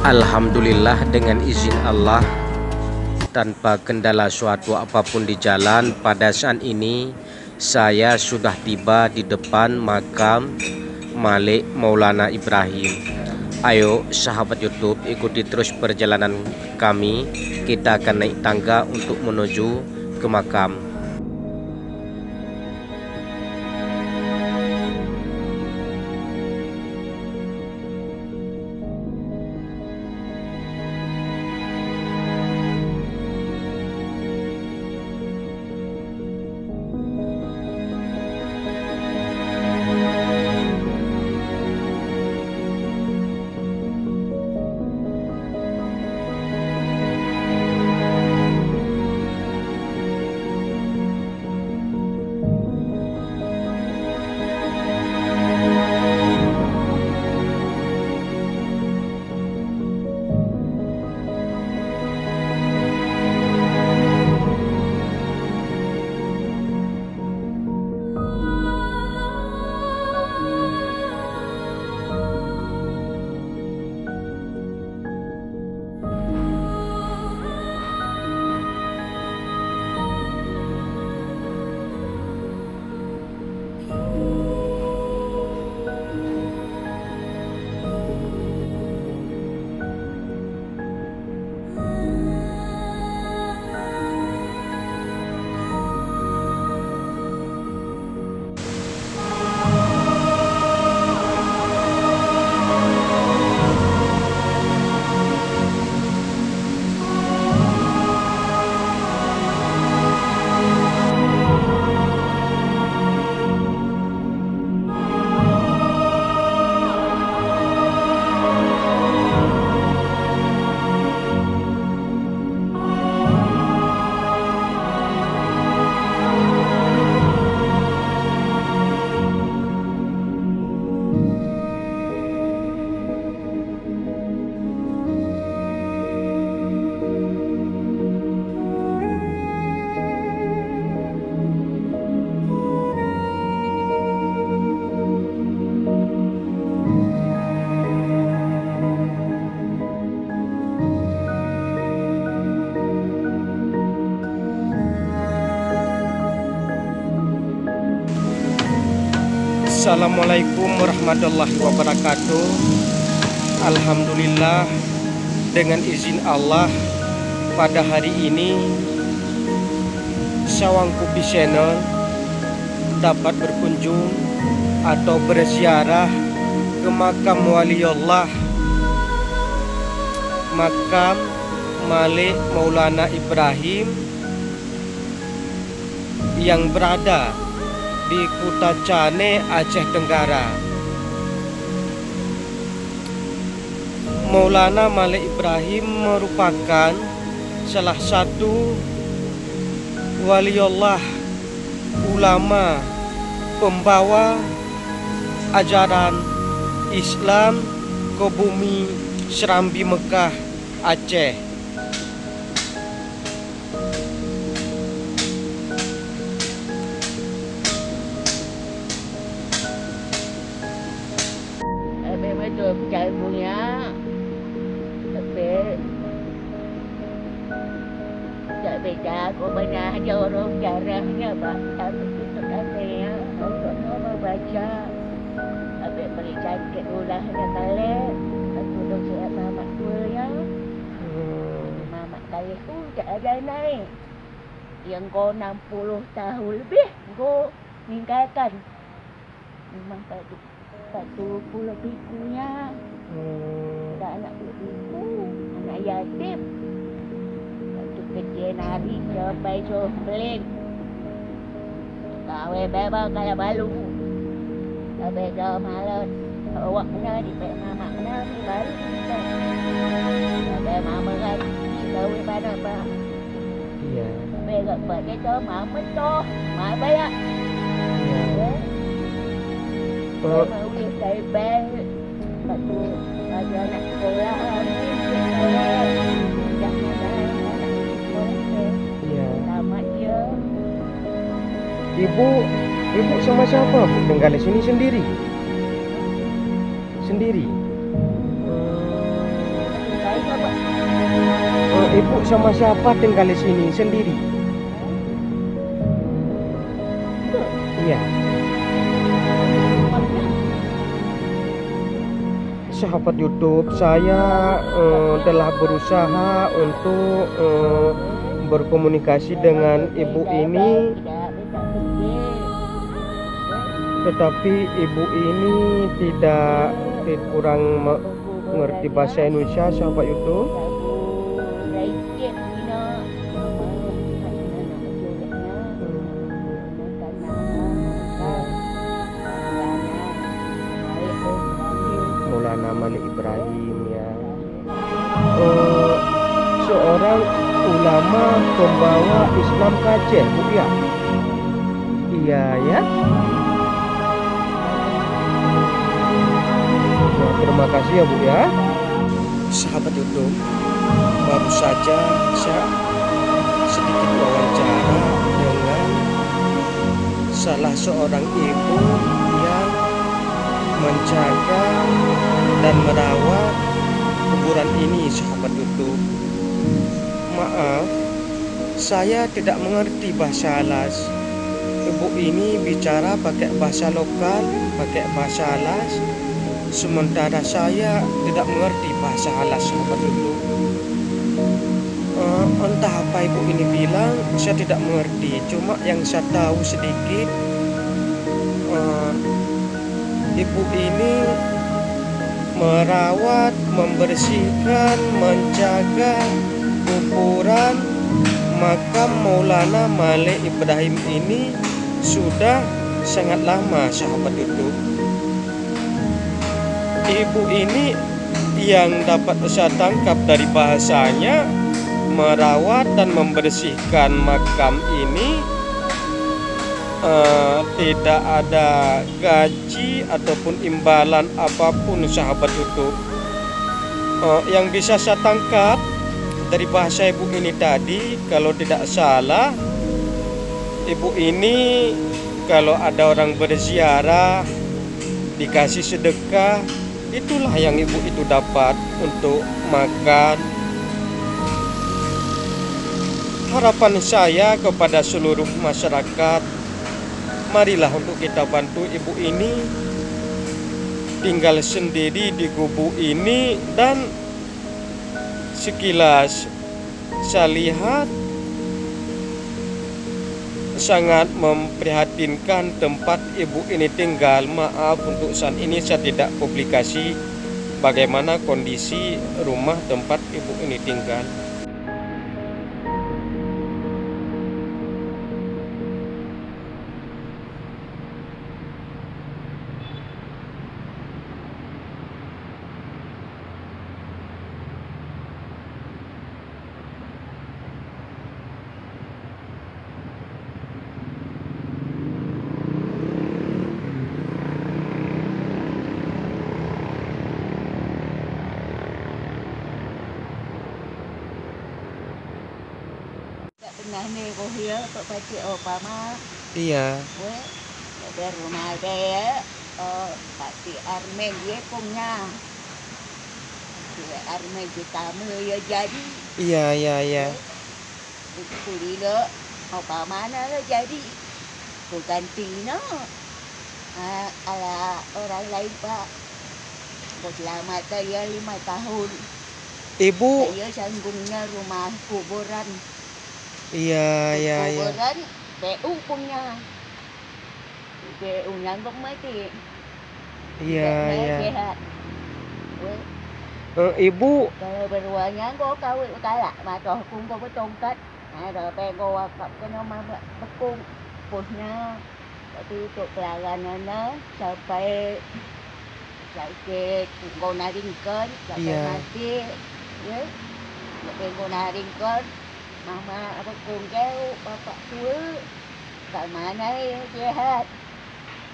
Alhamdulillah, dengan izin Allah, tanpa kendala suatu apapun di jalan, pada saat ini saya sudah tiba di depan makam Malik Maulana Ibrahim. Ayo sahabat YouTube, ikuti terus perjalanan kami. Kita akan naik tangga untuk menuju ke makam. Assalamualaikum warahmatullahi wabarakatuh. Alhamdulillah, dengan izin Allah, pada hari ini Sawang Kupi Channel dapat berkunjung atau berziarah ke makam waliullah, makam Malik Maulana Ibrahim yang berada di Kuta Cane, Aceh Tenggara. Maulana Malik Ibrahim merupakan salah satu waliullah, ulama, pembawa ajaran Islam ke bumi Serambi Mekah, Aceh. Betul percaya punya, tapi tak beda aku pernah ada orang jarangnya pak, tapi kita katanya untuk membaca, tapi mereka keulahnya kali, aku dah siap mamak tuanya, mamak kali tu tak ada naik, yang kau 60 tahun lebih kau meninggalkan, memang satu pulau pikunya, ada anak piku, anak yatim, waktu kecil nari sampai beling, kawe bebas kayak balu, sampai jauh malam, awak mana di pek mama mana di baru, sampai mama kan kawe pada apa, sampai kat pada jauh mama toh, mama bayar. Mau saya baik, satu ada anak sekolah, tamat dia. Ibu sama siapa Bu? Tinggal di sini sendiri? Sendiri? Ibu sama siapa tinggal di sini sendiri? Iya. Sahabat YouTube, saya telah berusaha untuk berkomunikasi dengan ibu ini, tetapi ibu ini kurang mengerti bahasa Indonesia, sahabat YouTube. Maulana Malik Ibrahim ya, seorang ulama pembawa Islam ke Aceh, Bu ya? Iya ya. Nah, terima kasih ya Bu ya. Sahabat YouTube, baru saja saya sedikit wawancara dengan salah seorang ibu yang menjaga dan merawat kuburan ini, sahabat YouTube. Maaf, saya tidak mengerti bahasa Alas. Ibu ini bicara pakai bahasa lokal, pakai bahasa Alas, sementara saya tidak mengerti bahasa Alas, sahabat YouTube. Entah apa ibu ini bilang, saya tidak mengerti. Cuma yang saya tahu sedikit, ibu ini merawat, membersihkan, menjaga kuburan makam Maulana Malik Ibrahim ini sudah sangat lama, sahabat YouTube. Ibu ini yang dapat saya tangkap dari bahasanya, merawat dan membersihkan makam ini tidak ada gaji ataupun imbalan apapun, sahabat YouTube. Yang bisa saya tangkap dari bahasa ibu ini tadi, kalau tidak salah, ibu ini kalau ada orang berziarah dikasih sedekah, itulah yang ibu itu dapat untuk makan. Harapan saya kepada seluruh masyarakat, marilah untuk kita bantu ibu ini tinggal sendiri di gubuk ini. Dan sekilas saya lihat sangat memprihatinkan tempat ibu ini tinggal. Maaf untuk saat ini saya tidak publikasi bagaimana kondisi rumah tempat ibu ini tinggal. Pernah nih kau ya kok pasti opa mah. Iya. Gue ada rumah dia, pasti Armen dia punya. Dia Armen kita ya jadi. Iya. Itu dia opa mana lo jadi. Ku ganti no. Ala orang lain pak. Kau selamat saya 5 tahun. Ibu. Saya sanggungnya rumah kuburan. Iya. Kuburan PU punya. PU nyanggok mati. Iya. Sehat. Ibu. Kalau beruangnya kau kawin kalak matoh kung kau bertongkat. Ada pego wakap kena mama bekung punya. Tapi untuk pelayanannya sampai sakit kau naringkan sampai mati. Ya. Sampai kau naringkan. Mama bekung jauh bapak tua. Kat mana ya sehat.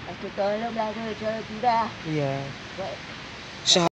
Aku tolong lagu saya sudah. Iya.